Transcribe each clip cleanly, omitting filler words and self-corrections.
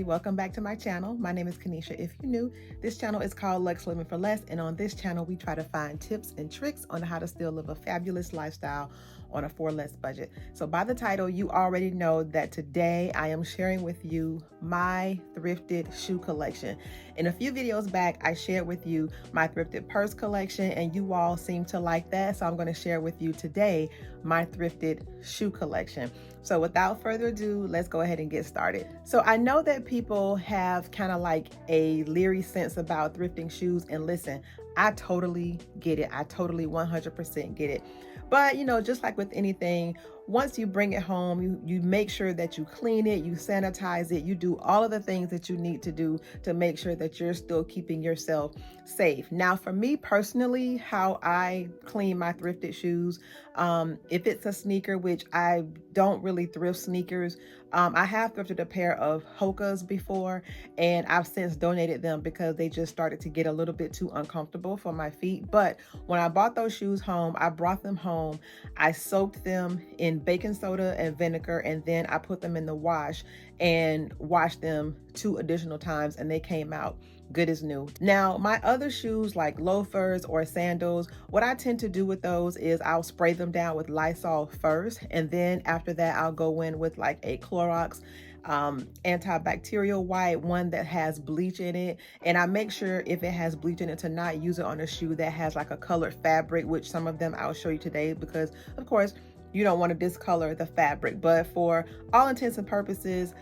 welcome back to my channel. My name is Kanisha. If you're new, this channel is called Lux Living for Less, and on this channel we try to find tips and tricks on how to still live a fabulous lifestyle on a for less budget. So by the title, you already know that today I am sharing with you my thrifted shoe collection. In a few videos back, I shared with you my thrifted purse collection, and you all seem to like that, so I'm going to share with you today my thrifted shoe collection. So without further ado, let's go ahead and get started. So I know that people have kind of like a leery sense about thrifting shoes, and listen, I totally get it. I totally 100% get it. But you know, just like with anything, once you bring it home, you make sure that you clean it, you sanitize it, you do all of the things that you need to do to make sure that you're still keeping yourself safe. Now, for me personally, how I clean my thrifted shoes, if it's a sneaker, which I don't really thrift sneakers, I have thrifted a pair of Hoka's before, and I've since donated them because they just started to get a little bit too uncomfortable for my feet. But when I bought those shoes home, I brought them home, I soaked them in baking soda and vinegar, and then I put them in the wash and washed them 2 additional times, and they came out good as new. Now, my other shoes like loafers or sandals, what I tend to do with those is I'll spray them down with Lysol first, and then after that I'll go in with like a Clorox antibacterial wipe, one that has bleach in it, and I make sure if it has bleach in it to not use it on a shoe that has like a colored fabric, which some of them I'll show you today, because of course you don't want to discolor the fabric. But for all intents and purposes,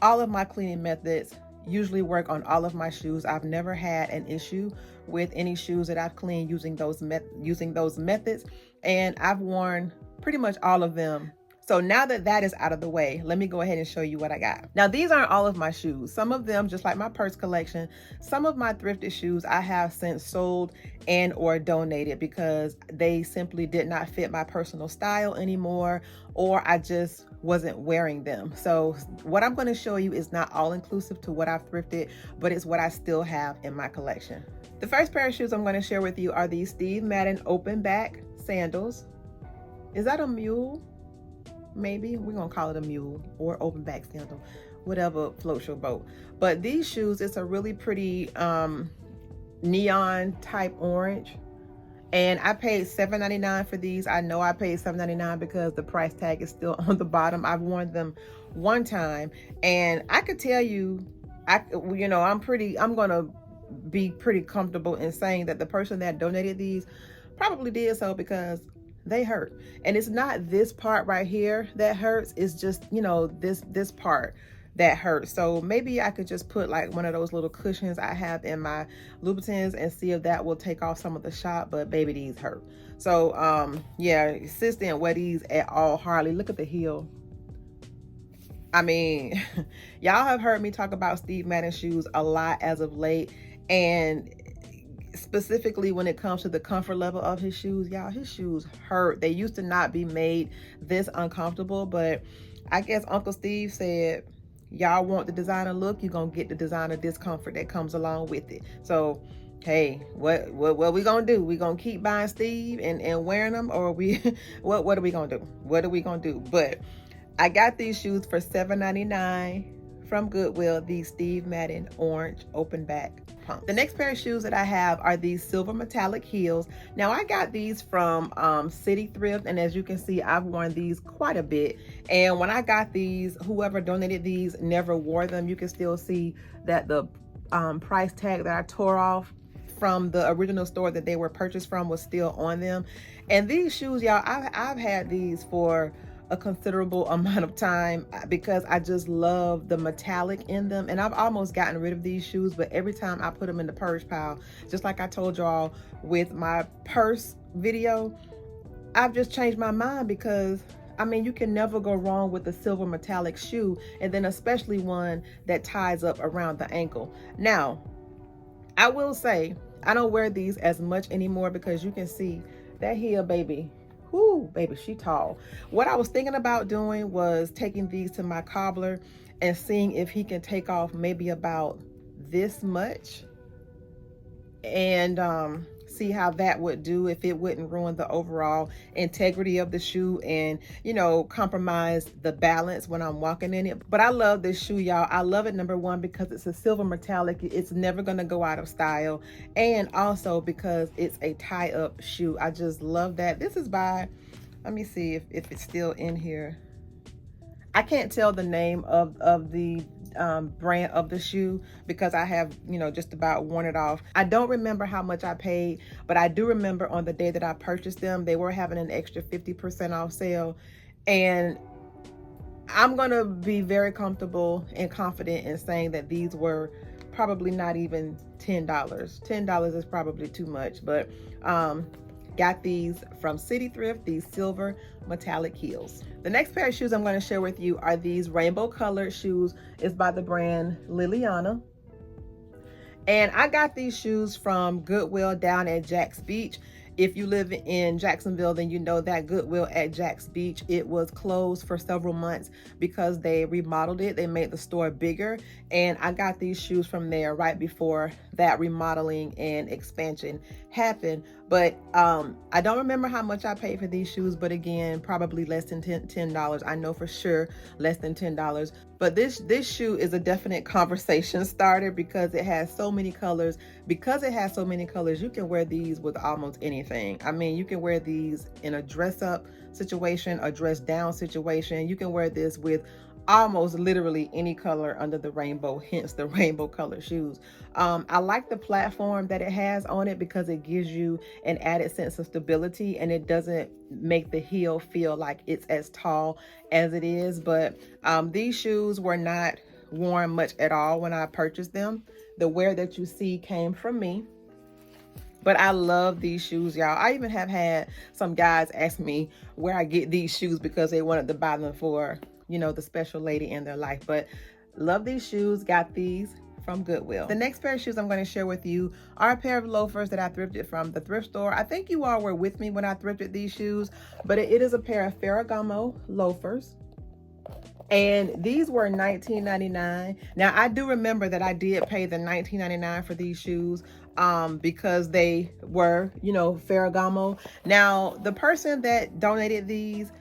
all of my cleaning methods usually work on all of my shoes. I've never had an issue with any shoes that I've cleaned using those methods, and I've worn pretty much all of them. So now that that is out of the way, let me go ahead and show you what I got. Now, these aren't all of my shoes. Some of them, just like my purse collection, some of my thrifted shoes I have since sold and or donated because they simply did not fit my personal style anymore, or I just wasn't wearing them. So what I'm going to show you is not all inclusive to what I've thrifted, but it's what I still have in my collection. The first pair of shoes I'm going to share with you are these Steve Madden open back sandals. Is that a mule? Maybe we're gonna call it a mule or open back sandal, whatever floats your boat. But these shoes, it's a really pretty neon type orange, and I paid $7.99 for these. I know I paid $7.99 because the price tag is still on the bottom. I've worn them one time, and I could tell you, I'm gonna be pretty comfortable in saying that the person that donated these probably did so because they hurt. And it's not this part right here that hurts, it's just, this part that hurts. So maybe I could just put like one of those little cushions I have in my Louboutins and see if that will take off some of the shot, but baby, these hurt. So yeah, sis didn't wear these at all, hardly. Look at the heel. I mean, y'all have heard me talk about Steve Madden shoes a lot as of late, and specifically when it comes to the comfort level of his shoes, y'all, his shoes hurt. They used to not be made this uncomfortable, but I guess Uncle Steve said, y'all want the designer look, you're gonna get the designer discomfort that comes along with it. So hey, what we gonna do? We gonna keep buying Steve and wearing them, or we what are we gonna do? What are we gonna do? But I got these shoes for $7.99 from Goodwill, these Steve Madden orange open back pump. The next pair of shoes that I have are these silver metallic heels. Now I got these from City Thrift, and as you can see, I've worn these quite a bit. And when I got these, whoever donated these never wore them. You can still see that the price tag that I tore off from the original store that they were purchased from was still on them. And these shoes, y'all, I've had these for a considerable amount of time because I just love the metallic in them, and I've almost gotten rid of these shoes, but every time I put them in the purge pile, just like I told y'all with my purse video, I've just changed my mind because I mean, you can never go wrong with a silver metallic shoe, and then especially one that ties up around the ankle. Now, I will say I don't wear these as much anymore because you can see that heel, baby. Ooh, baby, she tall. What I was thinking about doing was taking these to my cobbler and seeing if he can take off maybe about this much and see how that would do, if it wouldn't ruin the overall integrity of the shoe and, you know, compromise the balance when I'm walking in it. But I love this shoe, y'all. I love it, number one, because it's a silver metallic. It's never going to go out of style. And also because it's a tie-up shoe. I just love that. This is by, let me see if it's still in here. I can't tell the name of the brand of the shoe because I have, you know, just about worn it off. I don't remember how much I paid, but I do remember on the day that I purchased them, they were having an extra 50% off sale. And I'm gonna be very comfortable and confident in saying that these were probably not even $10. $10 is probably too much, but got these from City Thrift, these silver metallic heels. The next pair of shoes I'm going to share with you are these rainbow colored shoes. It's by the brand Liliana. And I got these shoes from Goodwill down at Jack's Beach. If you live in Jacksonville, then you know that Goodwill at Jack's Beach, it was closed for several months because they remodeled it. They made the store bigger. And I got these shoes from there right before that remodeling and expansion happened. But I don't remember how much I paid for these shoes, but again, probably less than $10. I know for sure less than $10. But this shoe is a definite conversation starter because it has so many colors. Because it has so many colors, you can wear these with almost anything. I mean, you can wear these in a dress up situation, a dress down situation. You can wear this with almost literally any color under the rainbow, hence the rainbow color shoes. I like the platform that it has on it because it gives you an added sense of stability and it doesn't make the heel feel like it's as tall as it is. But these shoes were not worn much at all when I purchased them. The wear that you see came from me. But I love these shoes, y'all. I even have had some guys ask me where I get these shoes because they wanted to buy them for, you know, the special lady in their life. But love these shoes. Got these from Goodwill. The next pair of shoes I'm going to share with you are a pair of loafers that I thrifted from the thrift store. I think you all were with me when I thrifted these shoes, but it is a pair of Ferragamo loafers. And these were $19.99. Now I do remember that I did pay the $19.99 for these shoes because they were, you know, Ferragamo. Now the person that donated these,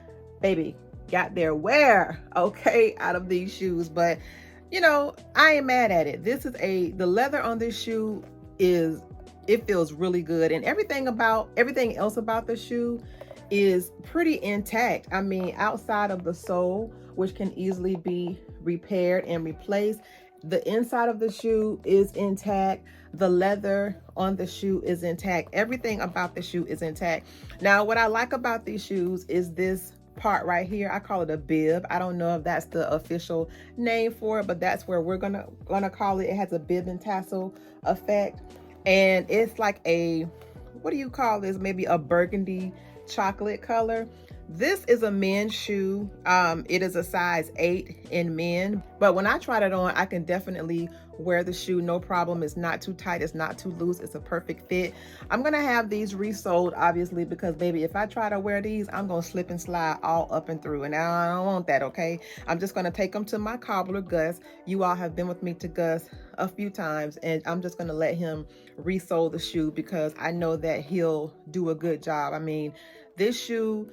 baby, got their wear, okay, out of these shoes. But you know, I ain't mad at it. This is the leather on this shoe it feels really good, and everything else about the shoe is pretty intact. I mean, outside of the sole, which can easily be repaired and replaced, the inside of the shoe is intact. The leather on the shoe is intact. Everything about the shoe is intact. Now, what I like about these shoes is this part right here. I call it a bib. I don't know if that's the official name for it, but that's where we're gonna call it. It has a bib and tassel effect, and it's like a, what do you call this? Maybe a burgundy chocolate color. This is a men's shoe. It is a size 8 in men, but when I tried it on, I can definitely wear the shoe, no problem. It's not too tight, it's not too loose, it's a perfect fit. I'm gonna have these resold, obviously, because baby, if I try to wear these, I'm gonna slip and slide all up and through, and I don't want that, okay? I'm just gonna take them to my cobbler, Gus. You all have been with me to Gus a few times, and I'm just gonna let him resole the shoe because I know that he'll do a good job. I mean, this shoe,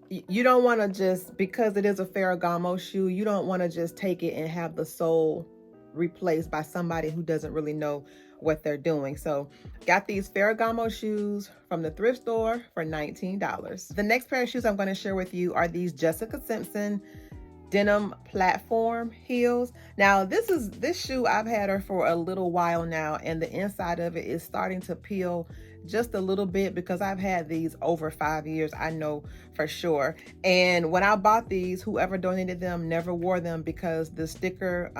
you don't want to just, because it is a Ferragamo shoe, you don't want to just take it and have the sole replaced by somebody who doesn't really know what they're doing. So got these Ferragamo shoes from the thrift store for $19. The next pair of shoes I'm going to share with you are these Jessica Simpson denim platform heels. Now this shoe, I've had her for a little while now, and the inside of it is starting to peel just a little bit because I've had these over 5 years, I know for sure. And when I bought these, whoever donated them never wore them because the sticker,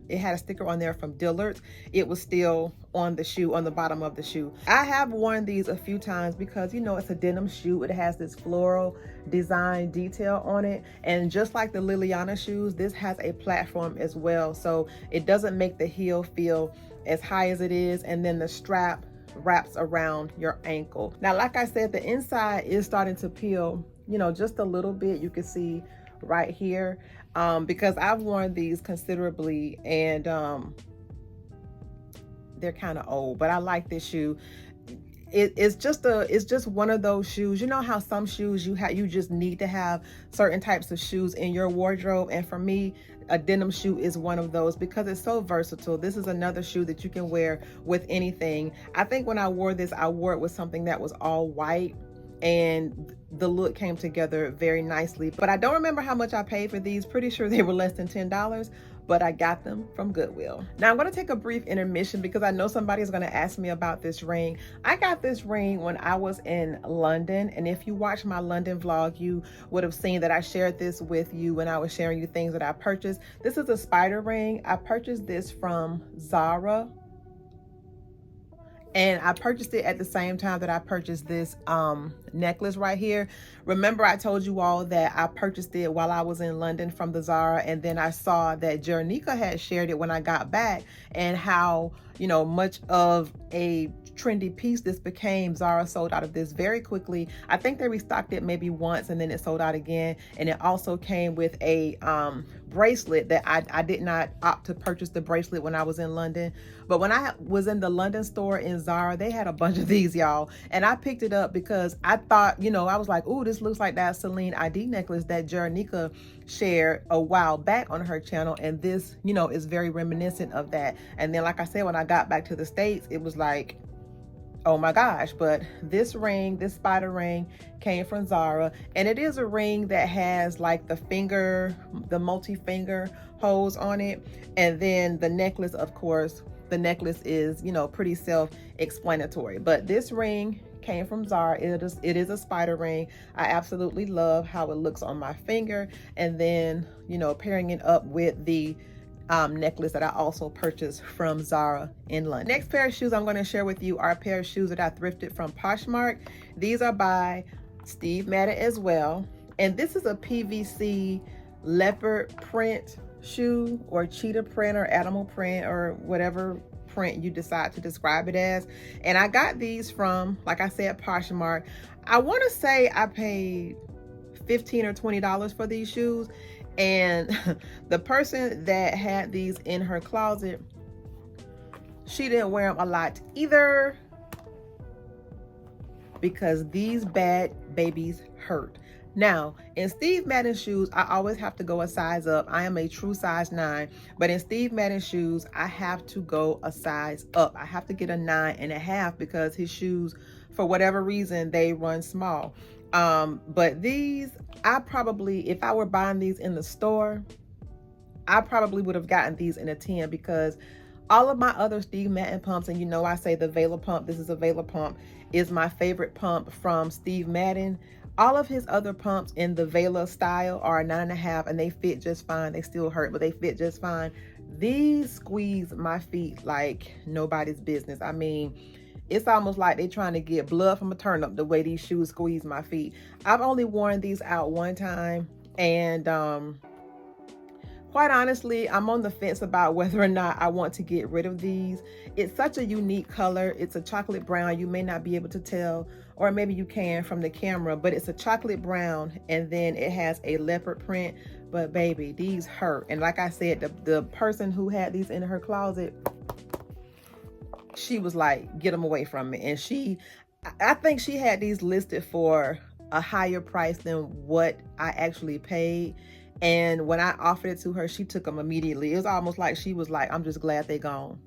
it had a sticker on there from Dillard's. It was still on the shoe, on the bottom of the shoe. I have worn these a few times because, you know, it's a denim shoe. It has this floral design detail on it. And just like the Liliana shoes, this has a platform as well. So it doesn't make the heel feel as high as it is. And then the strap wraps around your ankle. Now, like I said, the inside is starting to peel, you know, just a little bit. You can see right here, because I've worn these considerably, and they're kind of old, but I like this shoe. it's just one of those shoes. You know how some shoes you just need to have certain types of shoes in your wardrobe, and for me, a denim shoe is one of those because it's so versatile. This is another shoe that you can wear with anything. I think when I wore this, I wore it with something that was all white, and the look came together very nicely. But I don't remember how much I paid for these. Pretty sure they were less than $10, but I got them from Goodwill. Now I'm going to take a brief intermission because I know somebody is going to ask me about this ring. I got this ring when I was in London, and if you watch my London vlog, you would have seen that I shared this with you when I was sharing you things that I purchased. This is a spider ring. I purchased this from Zara, and I purchased it at the same time that I purchased this necklace right here. Remember, I told you all that I purchased it while I was in London from the Zara, and then I saw that Gia RHW had shared it when I got back, and how, you know, much of a trendy piece this became. Zara sold out of this very quickly. I think they restocked it maybe once and then it sold out again. And it also came with a bracelet that I did not opt to purchase the bracelet when I was in London. But when I was in the London store in Zara, they had a bunch of these, y'all. And I picked it up because I thought, you know, I was like, ooh, this looks like that Celine ID necklace that Gia RHW shared a while back on her channel. And this, you know, is very reminiscent of that. And then, like I said, when I got back to the States, it was like, oh my gosh. But this ring, this spider ring, came from Zara, and it is a ring that has like the multi-finger holes on it. And then the necklace, of course, the necklace is, you know, pretty self-explanatory. But this ring came from Zara. It is a spider ring. I absolutely love how it looks on my finger. And then, you know, pairing it up with the necklace that I also purchased from Zara in London. Next pair of shoes I'm going to share with you are a pair of shoes that I thrifted from Poshmark. These are by Steve Madden as well. And this is a PVC leopard print shoe, or cheetah print, or animal print, or whatever print you decide to describe it as. And I got these from, like I said, Poshmark. I want to say I paid $15 or $20 for these shoes. And the person that had these in her closet, she didn't wear them a lot either, because these bad babies hurt. Now, in Steve Madden shoes, I always have to go a size up. I am a true size 9, but in Steve Madden shoes, I have to go a size up. I have to get a 9.5 because his shoes, for whatever reason, they run small. But these, I probably, if I were buying these in the store, I probably would have gotten these in a 10, because all of my other Steve Madden pumps, and you know I say the Vela pump, this is a Vela pump, is my favorite pump from Steve Madden. All of his other pumps in the Vela style are 9.5, and they fit just fine. They still hurt, but they fit just fine. These squeeze my feet like nobody's business. I mean, it's almost like they're trying to get blood from a turnip, the way these shoes squeeze my feet. I've only worn these out one time, and quite honestly, I'm on the fence about whether or not I want to get rid of these. It's such a unique color. It's a chocolate brown. You may not be able to tell, or maybe you can from the camera, but it's a chocolate brown, and then it has a leopard print. But baby, these hurt. And like I said, the person who had these in her closet, she was like, get them away from me. And I think she had these listed for a higher price than what I actually paid. And when I offered it to her, she took them immediately. It was almost like she was like, I'm just glad they gone.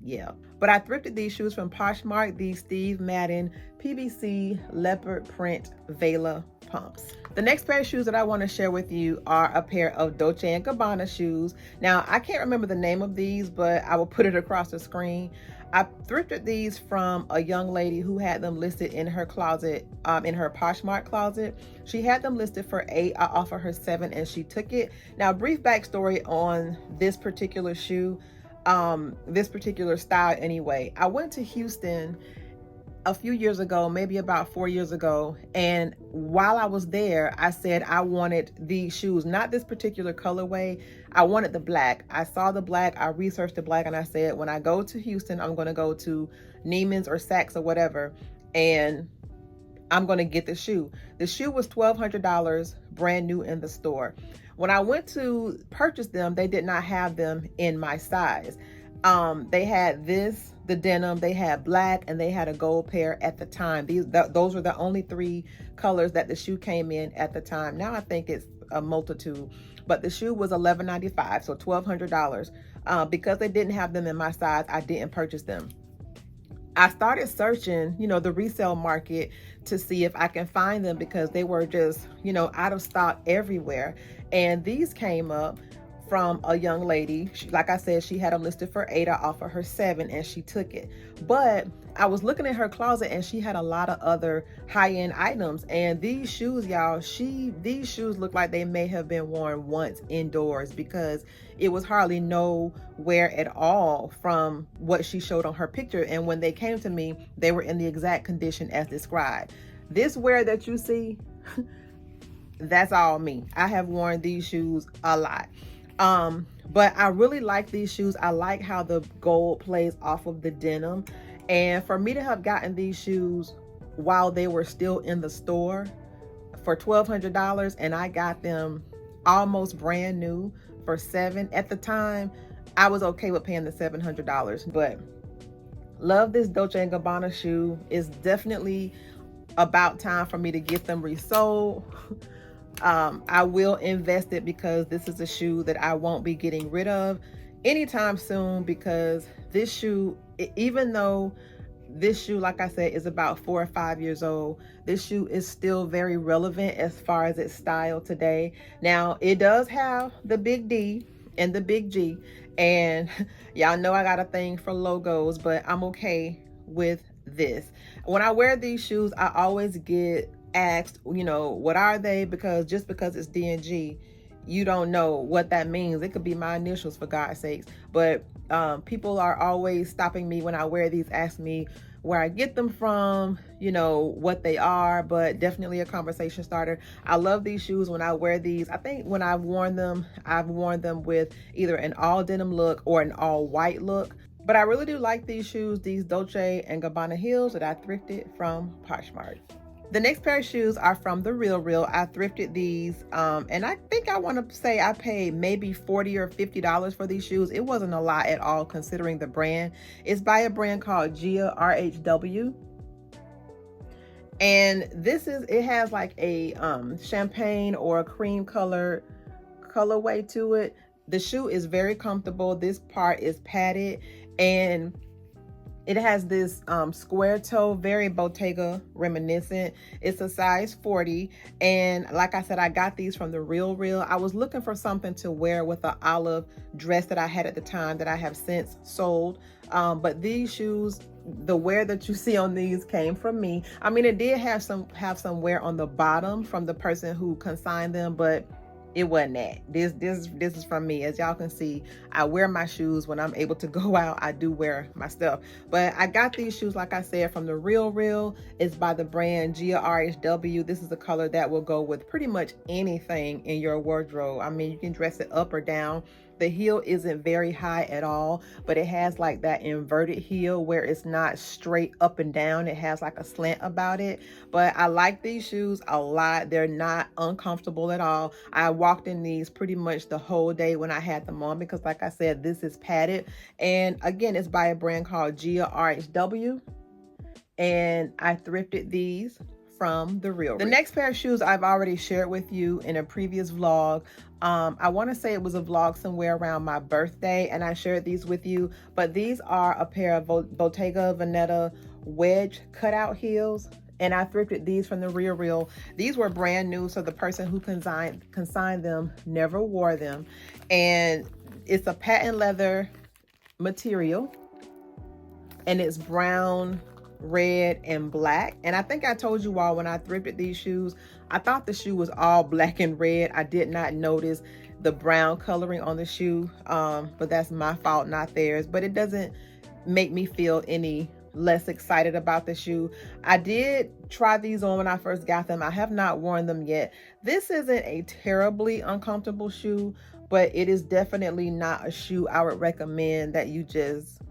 Yeah. But I thrifted these shoes from Poshmark, these Steve Madden PVC leopard print Vela pumps. The next pair of shoes that I want to share with you are a pair of Dolce and Gabbana shoes. Now, I can't remember the name of these, but I will put it across the screen. I thrifted these from a young lady who had them listed in her closet, in her Poshmark closet. She had them listed for $8. I offered her $7 and she took it. Now, brief backstory on this particular shoe, this particular style anyway. I went to Houston a few years ago, maybe about 4 years ago. And while I was there, I said I wanted these shoes, not this particular colorway. I wanted the black. I saw the black, I researched the black, and I said, when I go to Houston, I'm going to go to Neiman's or Saks or whatever, and I'm going to get the shoe. The shoe was $1,200, brand new in the store. When I went to purchase them, they did not have them in my size. They had this the denim. They had black and they had a gold pair at the time. Those were the only 3 colors that the shoe came in at the time. Now I think it's a multitude, but the shoe was $11.95, so $1,200. Because they didn't have them in my size, I didn't purchase them. I started searching, the resale market to see if I can find them, because they were just, out of stock everywhere. And these came up from a young lady. Like I said, she had them listed for $8. I offered her $7 and she took it. But I was looking at her closet and she had a lot of other high-end items. And these shoes, y'all, these shoes look like they may have been worn once indoors, because it was hardly no wear at all from what she showed on her picture. And when they came to me, they were in the exact condition as described. This wear that you see, that's all me. I have worn these shoes a lot. But I really like these shoes. I like how the gold plays off of the denim. And for me to have gotten these shoes while they were still in the store for $1,200, and I got them almost brand new for $7 at the time, I was okay with paying the $700. But love this Dolce and Gabbana shoe. It's definitely about time for me to get them resold. I will invest it, because this is a shoe that I won't be getting rid of anytime soon, because this shoe, even though this shoe, like I said, is about 4 or 5 years old, this shoe is still very relevant as far as its style today. Now, it does have the big D and the big G, and y'all know I got a thing for logos, but I'm okay with this. When I wear these shoes, I always get asked, what are they? Because just because it's D&G, you don't know what that means. It could be my initials, for God's sakes. But people are always stopping me when I wear these, ask me where I get them from, what they are, but definitely a conversation starter. I love these shoes. When I wear these, I think when I've worn them with either an all denim look or an all white look. But I really do like these shoes, these Dolce and Gabbana heels that I thrifted from Poshmark. The next pair of shoes are from The RealReal. I thrifted these, and I think I want to say I paid maybe $40 or $50 for these shoes. It wasn't a lot at all considering the brand. It's by a brand called Gia RHW. And it has like a champagne or a cream colored colorway to it. The shoe is very comfortable. This part is padded, and it has this square toe, very Bottega reminiscent. It's a size 40. And like I said, I got these from The RealReal. I was looking for something to wear with an olive dress that I had at the time that I have since sold. But these shoes, the wear that you see on these came from me. I mean, it did have some wear on the bottom from the person who consigned them, but it wasn't that. This is from me. As y'all can see, I wear my shoes when I'm able to go out. I do wear my stuff. But I got these shoes, like I said, from The RealReal. It's by the brand Gia RHW. This is a color that will go with pretty much anything in your wardrobe. I mean, you can dress it up or down. The heel isn't very high at all, but it has like that inverted heel where it's not straight up and down. It has like a slant about it. But I like these shoes a lot. They're not uncomfortable at all. I walked in these pretty much the whole day when I had them on, because like I said, this is padded. And again, it's by a brand called Gia RHW. And I thrifted these from The RealReal. The next pair of shoes I've already shared with you in a previous vlog. I want to say it was a vlog somewhere around my birthday, and I shared these with you, but these are a pair of Bottega Veneta wedge cutout heels, and I thrifted these from The RealReal. These were brand new, so the person who consigned them never wore them. And it's a patent leather material, and it's brown, red, and black. And I think I told you all when I thrifted these shoes, I thought the shoe was all black and red. I did not notice the brown coloring on the shoe, but that's my fault, not theirs. But it doesn't make me feel any less excited about the shoe. I did try these on when I first got them. I have not worn them yet. This isn't a terribly uncomfortable shoe, but it is definitely not a shoe I would recommend that you just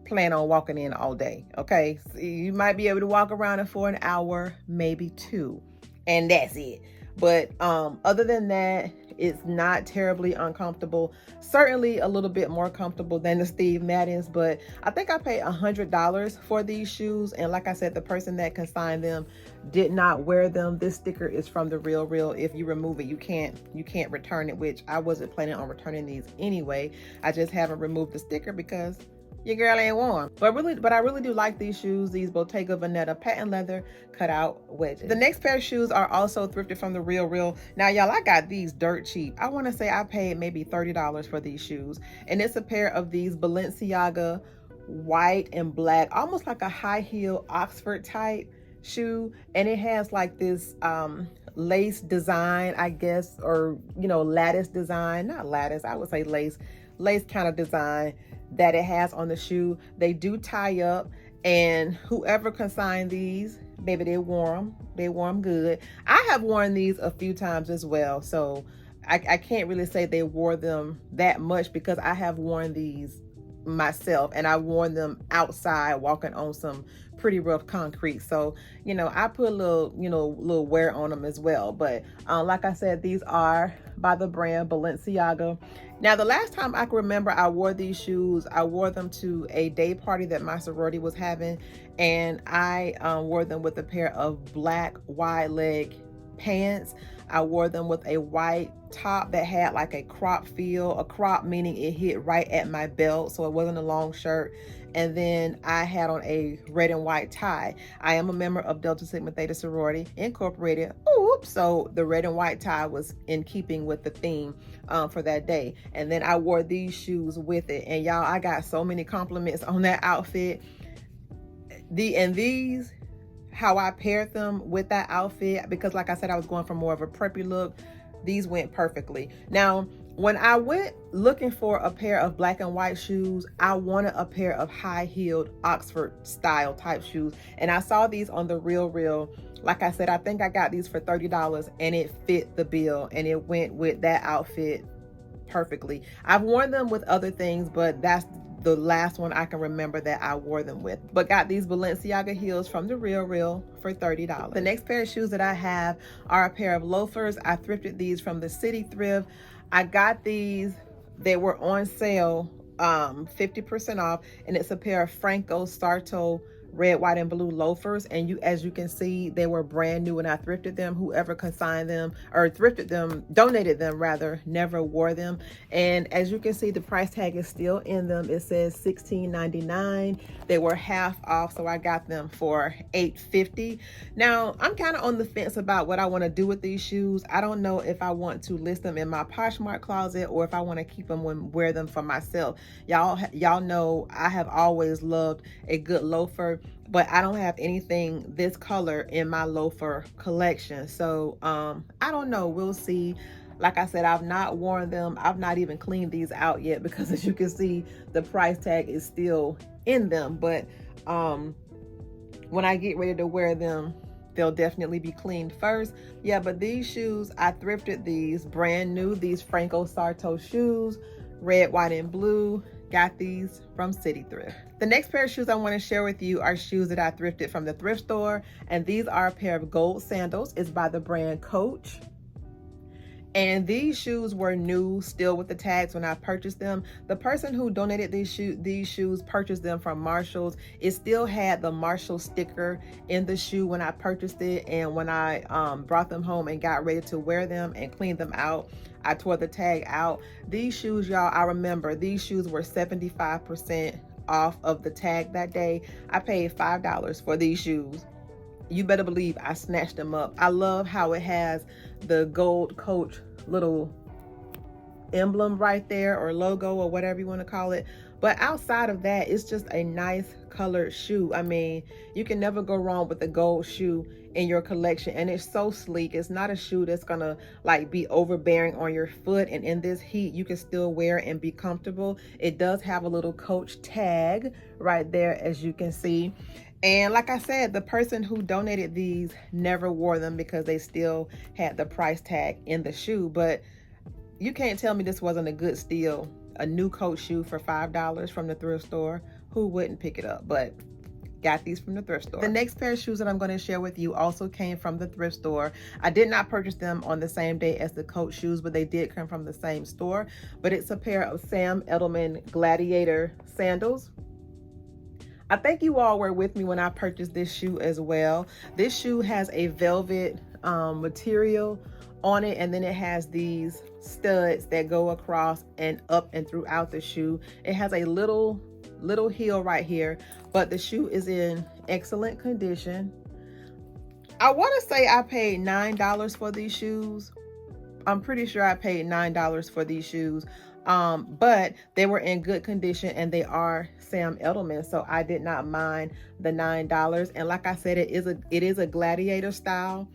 plan on walking in all day. Okay, so you might be able to walk around it for an hour, maybe 2, and that's it. But other than that, It's not terribly uncomfortable. Certainly a little bit more comfortable than the Steve Maddens, but I think I paid $100 for these shoes. And like I said, the person that consigned them did not wear them. This sticker is from the Real Real. If you remove it, you can't return it, which I wasn't planning on returning these anyway. I just haven't removed the sticker because your girl ain't warm. But I really do like these shoes, these Bottega Veneta patent leather cutout wedges. The next pair of shoes are also thrifted from the Real Real. Now, y'all, I got these dirt cheap. I want to say I paid maybe $30 for these shoes. And it's a pair of these Balenciaga white and black, almost like a high heel Oxford type shoe. And it has like this lace design, I guess, or, you know, lattice design. Not lattice, I would say lace kind of design that it has on the shoe. They do tie up, and whoever consigned these, baby, they wore them good. I have worn these a few times as well, so I can't really say they wore them that much because I have worn these myself, and I worn them outside walking on some pretty rough concrete. So, you know, I put a little wear on them as well. But like I said, these are by the brand Balenciaga. Now, the last time I can remember I wore these shoes, I wore them to a day party that my sorority was having, and I wore them with a pair of black wide leg pants. I wore them with a white top that had like a crop feel, a crop meaning it hit right at my belt, so it wasn't a long shirt. And then I had on a red and white tie. I am a member of Delta Sigma Theta Sorority Incorporated. Oops, so the red and white tie was in keeping with the theme for that day. And then I wore these shoes with it. And y'all, I got so many compliments on that outfit. These, how I paired them with that outfit, because like I said, I was going for more of a preppy look. These went perfectly. Now, when I went looking for a pair of black and white shoes, I wanted a pair of high-heeled Oxford style type shoes. And I saw these on the Real Real. Like I said, I think I got these for $30 and it fit the bill, and it went with that outfit perfectly. I've worn them with other things, but that's the last one I can remember that I wore them with. But got these Balenciaga heels from the Real Real for $30. The next pair of shoes that I have are a pair of loafers. I thrifted these from the City Thrift. I got these, they were on sale, 50% off, and it's a pair of Franco Sarto red, white, and blue loafers. And as you can see, they were brand new when I thrifted them. Whoever consigned them or thrifted them, donated them rather, never wore them. And as you can see, the price tag is still in them. It says $16.99. They were half off, so I got them for $8.50. Now, I'm kind of on the fence about what I want to do with these shoes. I don't know if I want to list them in my Poshmark closet or if I want to keep them and wear them for myself. Y'all know I have always loved a good loafer, but I don't have anything this color in my loafer collection. So I don't know, we'll see. Like I said, I've not worn them. I've not even cleaned these out yet because as you can see, the price tag is still in them. But when I get ready to wear them, they'll definitely be cleaned first. Yeah, but these shoes, I thrifted these brand new, these Franco Sarto shoes, red, white, and blue. Got these from City Thrift. The next pair of shoes I want to share with you are shoes that I thrifted from the thrift store, and these are a pair of gold sandals. It's by the brand Coach. And these shoes were new, still with the tags when I purchased them. The person who donated these shoes purchased them from Marshall's. It still had the Marshall sticker in the shoe when I purchased it, and when I brought them home and got ready to wear them and clean them out, I tore the tag out. These shoes, y'all, I remember these shoes were 75% off of the tag that day. I paid $5 for these shoes. You better believe I snatched them up. I love how it has the gold Coach little emblem right there, or logo, or whatever you want to call it. But outside of that, it's just a nice colored shoe. I mean, you can never go wrong with a gold shoe in your collection, and it's so sleek. It's not a shoe that's gonna like be overbearing on your foot, and in this heat you can still wear it and be comfortable. It does have a little Coach tag right there, as you can see. And like I said, the person who donated these never wore them because they still had the price tag in the shoe. But you can't tell me this wasn't a good steal. A new Coach shoe for $5 from the thrift store. Who wouldn't pick it up? But Got these from the thrift store. The next pair of shoes that I'm going to share with you also came from the thrift store. I did not purchase them on the same day as the coat shoes, but they did come from the same store. But it's a pair of Sam Edelman Gladiator sandals. I think you all were with me when I purchased this shoe as well. This shoe has a velvet material on it, and then it has these studs that go across and up and throughout the shoe. It has a little heel right here, but the shoe is in excellent condition. I want to say I paid $9 for these shoes. I'm pretty sure I paid $9 for these shoes, but they were in good condition, and they are Sam Edelman, so I did not mind the $9. And like I said, it is a gladiator style,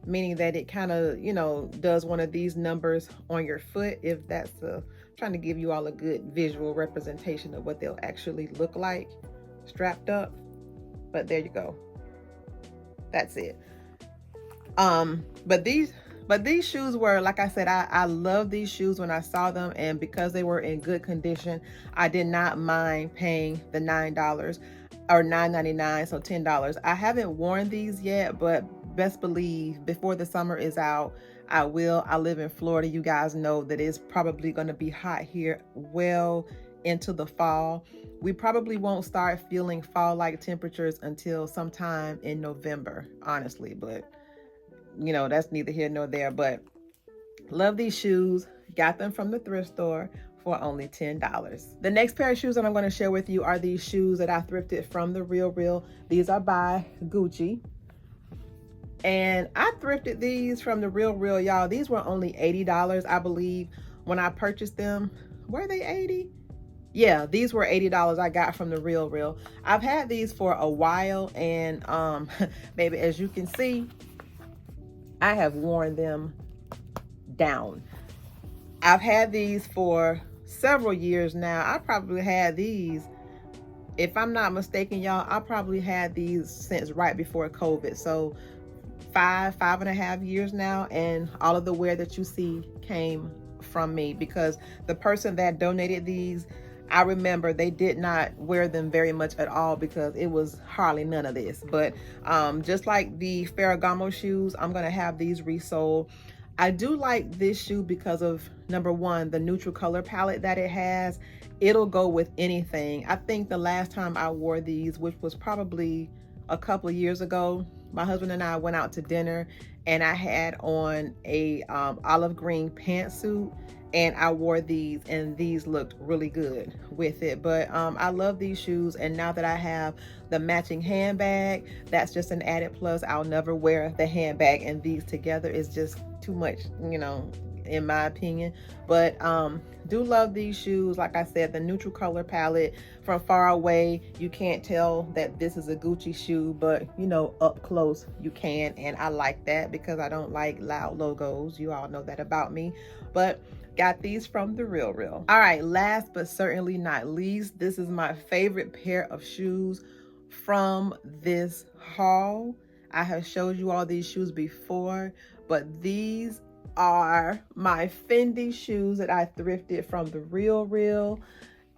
meaning that it kind of, you know, does one of these numbers on your foot. If that's trying to give you all a good visual representation of what they'll actually look like strapped up. But there you go. That's it. But these shoes were, like I said, I love these shoes when I saw them, and because they were in good condition, I did not mind paying the $9 or $9.99, so $10. I haven't worn these yet, but best believe before the summer is out, I will. I live in Florida. You guys know that it's probably going to be hot here well into the fall. We probably won't start feeling fall-like temperatures until sometime in November, honestly, but you know, that's neither here nor there. But love these shoes. Got them from the thrift store for only $10. The next pair of shoes that I'm going to share with you are these shoes that I thrifted from the Real. These are by Gucci. And I thrifted these from the Real, y'all. These were only $80, I believe, when I purchased them. Were they 80? Yeah, these were $80 I got from the Real. I've had these for a while, and baby, as you can see, I have worn them down. I've had these for several years now. I probably had these, if I'm not mistaken, y'all, I probably had these since right before COVID. So 5.5 years now, and all of the wear that you see came from me, because the person that donated these, I remember they did not wear them very much at all, because it was hardly none of this. But just like the Ferragamo shoes, I'm gonna have these resold. I do like this shoe because of, number one, the neutral color palette that it has. It'll go with anything. I think the last time I wore these, which was probably a couple of years ago, my husband and I went out to dinner, and I had on a olive green pantsuit, and I wore these, and these looked really good with it. But I love these shoes, and now that I have the matching handbag, that's just an added plus. I'll never wear the handbag and these together. It's just too much, you know, in my opinion. But do love these shoes. Like I said, the neutral color palette, from far away you can't tell that this is a Gucci shoe, but you know, up close you can, and I like that because I don't like loud logos. You all know that about me. But got these from the Real. All right, last but certainly not least, this is my favorite pair of shoes from this haul. I have showed you all these shoes before, but these are my Fendi shoes that I thrifted from the Real.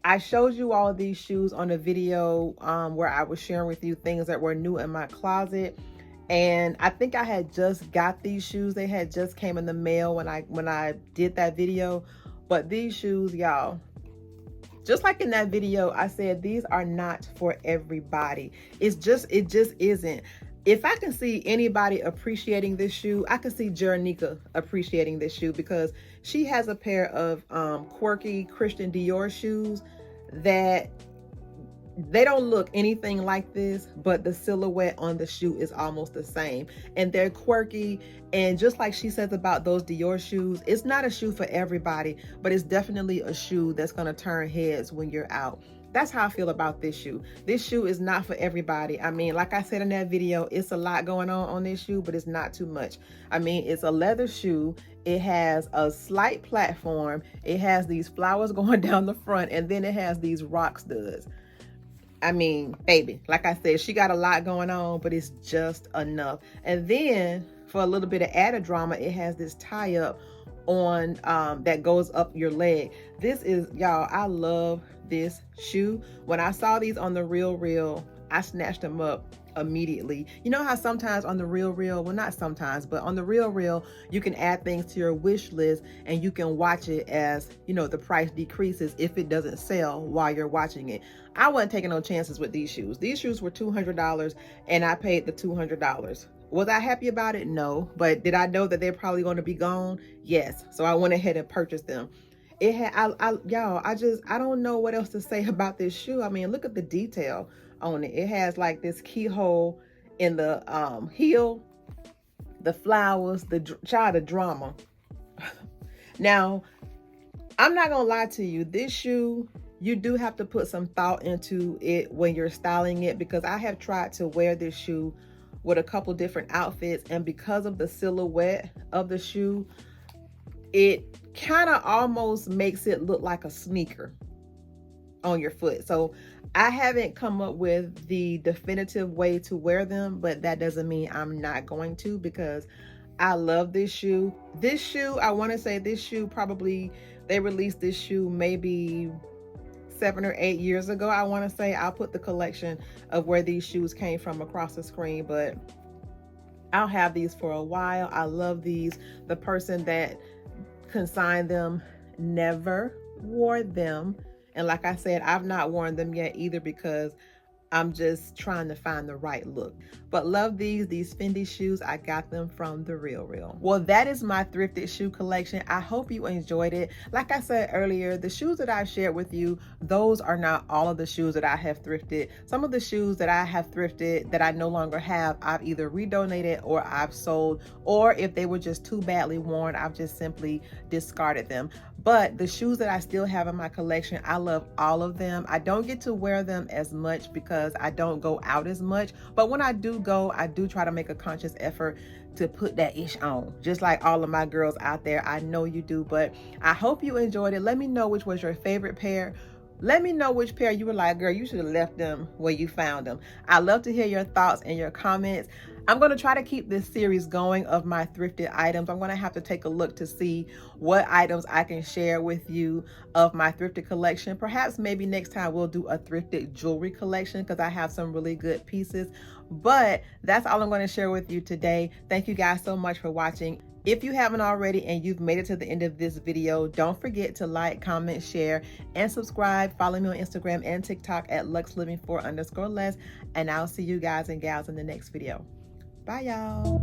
I showed you all these shoes on a video where I was sharing with you things that were new in my closet. And I think I had just got these shoes. They had just came in the mail when I did that video. But these shoes, y'all, just like in that video, I said these are not for everybody. It just isn't. If I can see anybody appreciating this shoe, I can see Jeranika appreciating this shoe, because she has a pair of quirky Christian Dior shoes that they don't look anything like this, but the silhouette on the shoe is almost the same, and they're quirky. And just like she says about those Dior shoes, it's not a shoe for everybody, but it's definitely a shoe that's going to turn heads when you're out. That's how I feel about this shoe. This shoe is not for everybody. I mean, like I said in that video, it's a lot going on this shoe, but it's not too much. I mean, it's a leather shoe. It has a slight platform. It has these flowers going down the front, and then it has these rock studs. I mean, baby, like I said, she got a lot going on, but it's just enough. And then for a little bit of added drama, it has this tie up on that goes up your leg. This is, y'all, I love this shoe. When I saw these on the Real, I snatched them up immediately. You know how sometimes on the Real, well, not sometimes, but on the Real, you can add things to your wish list and you can watch it as, you know, the price decreases if it doesn't sell while you're watching it. I wasn't taking no chances with these shoes. These shoes were $200 and I paid the $200. Was I happy about it? No. But did I know that they're probably going to be gone? Yes. So I went ahead and purchased them. It had, y'all, I don't know what else to say about this shoe. I mean, look at the detail on it. It has like this keyhole in the heel, the flowers, the drama. Now, I'm not gonna lie to you, this shoe, you do have to put some thought into it when you're styling it, because I have tried to wear this shoe with a couple different outfits, and because of the silhouette of the shoe, it kind of almost makes it look like a sneaker on your foot. So I haven't come up with the definitive way to wear them, but that doesn't mean I'm not going to, because I love this shoe. This shoe, I want to say this shoe, probably they released this shoe maybe 7 or 8 years ago. I want to say I'll put the collection of where these shoes came from across the screen, but I'll have these for a while. I love these. The person that consigned them never wore them. And like I said, I've not worn them yet either, because I'm just trying to find the right look. But love these Fendi shoes. I got them from the Real. Well, that is my thrifted shoe collection. I hope you enjoyed it. Like I said earlier, the shoes that I shared with you, those are not all of the shoes that I have thrifted. Some of the shoes that I have thrifted that I no longer have, I've either redonated or I've sold, or if they were just too badly worn, I've just simply discarded them. But the shoes that I still have in my collection, I love all of them. I don't get to wear them as much because I don't go out as much. But when I do go, I do try to make a conscious effort to put that ish on, just like all of my girls out there. I know you do, but I hope you enjoyed it. Let me know which was your favorite pair. Let me know which pair you were like, girl, you should have left them where you found them. I love to hear your thoughts and your comments. I'm going to try to keep this series going of my thrifted items. I'm going to have to take a look to see what items I can share with you of my thrifted collection. Perhaps maybe next time we'll do a thrifted jewelry collection, because I have some really good pieces. But that's all I'm going to share with you today. Thank you guys so much for watching. If you haven't already and you've made it to the end of this video, don't forget to like, comment, share, and subscribe. Follow me on Instagram and TikTok at Luxlivingfor_less. And I'll see you guys and gals in the next video. Bye, y'all.